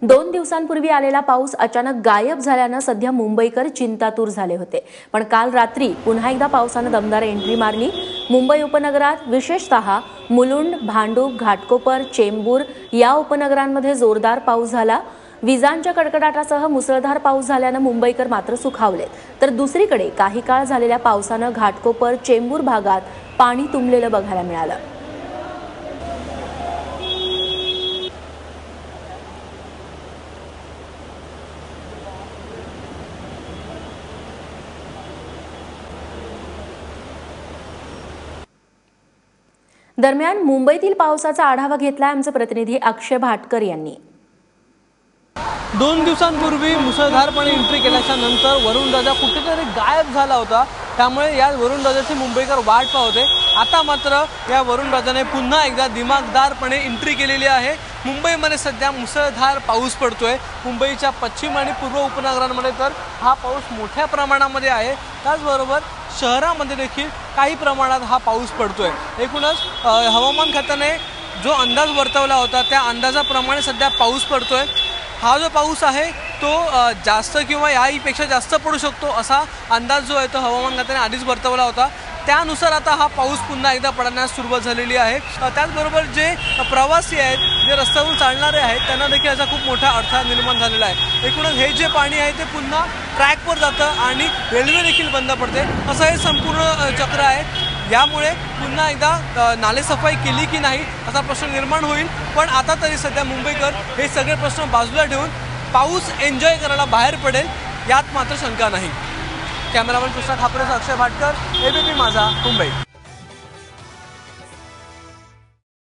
2 दिवसांपूर्वी आलेला पाऊस अचानक गायब झाल्यानं सध्या मुंबईकर चिंतातूर झाले होते। पण काल रात्री पुन्हा एकदा पावसानं दमदार एंट्री मारली। मुंबई उपनगरात विशेषतः मुलुंड, भांडूप, घाटकोपर, चेंबूर या उपनगरांमध्ये जोरदार पाऊस झाला। विजांच्या कडकडाटासह मुसळधार पाऊस झाल्यानं मुंबईकर मात्र सुखावलेत। तर दुसरीकडे काही काळ झालेल्या पावसानं घाटकोपर, चेंबूर भागात पाणी तुंबलेलं बघायला मिळालं। दरम्यान मुंबईतील पावसाचा आढावा घेतला आमचे प्रतिनिधी अक्षय भाटकर यांनी। 2 दिवसांपूर्वी मुसळधारपणे एंट्री केल्याच्या नंतर वरुणराजा कुठेतरी गायब झाला होता। त्यामुळे या वरुणराजाची मुंबईकर वाट पाहत होते। आता मात्र या वरुणराजाने पुन्हा एकदा दिमागदारपणे एंट्री केलेली आहे। मुंबईमध्ये सध्या मुसळधार पाऊस पडतोय। मुंबईच्या पश्चिम आणि पूर्व उपनगरांमध्ये तर हा पाऊस मोठ्या प्रमाणामध्ये आहे। त्याचबरोबर शहरामध्ये देखील काही प्रमाणात हा पाऊस पडतोय। एकूणच हवामान खात्याने जो अंदाज वर्तवला होता त्या अंदाजाप्रमाणे सध्या पाऊस पडतोय। हा जो पाऊस आहे तो जास्त किंवा याहीपेक्षा जास्त पडू शकतो असा अंदाज जो आहे तो हवामान खात्याने आधीच वर्तवला होता। त्यानुसार आता हा पाऊस पुन्हा एकदा पडण्यास सुरुवात झालेली आहे। त्याचबरोबर जे प्रवासी आहेत, जे रस्त्यावरून चालणारे आहेत, त्यांना देखील याचा खूप मोठा अडथळा निर्माण झालेला आहे। एकूणच हे जे पाणी आहे ते पुन्हा ट्रॅकवर जातं आणि रेल्वे देखील बंद पडते, असं हे संपूर्ण चक्र आहे। यामुळे पुन्हा एकदा नालेसफाई केली की नाही असा प्रश्न निर्माण होईल। पण आता तरी सध्या मुंबईकर हे सगळे प्रश्न बाजूला ठेवून पाऊस एन्जॉय करायला बाहेर पडेल यात मात्र शंका नाही। कॅमेरामन कृष्णा खापरेसह अक्षय भाटकर, एबीपी माझा, मुंबई।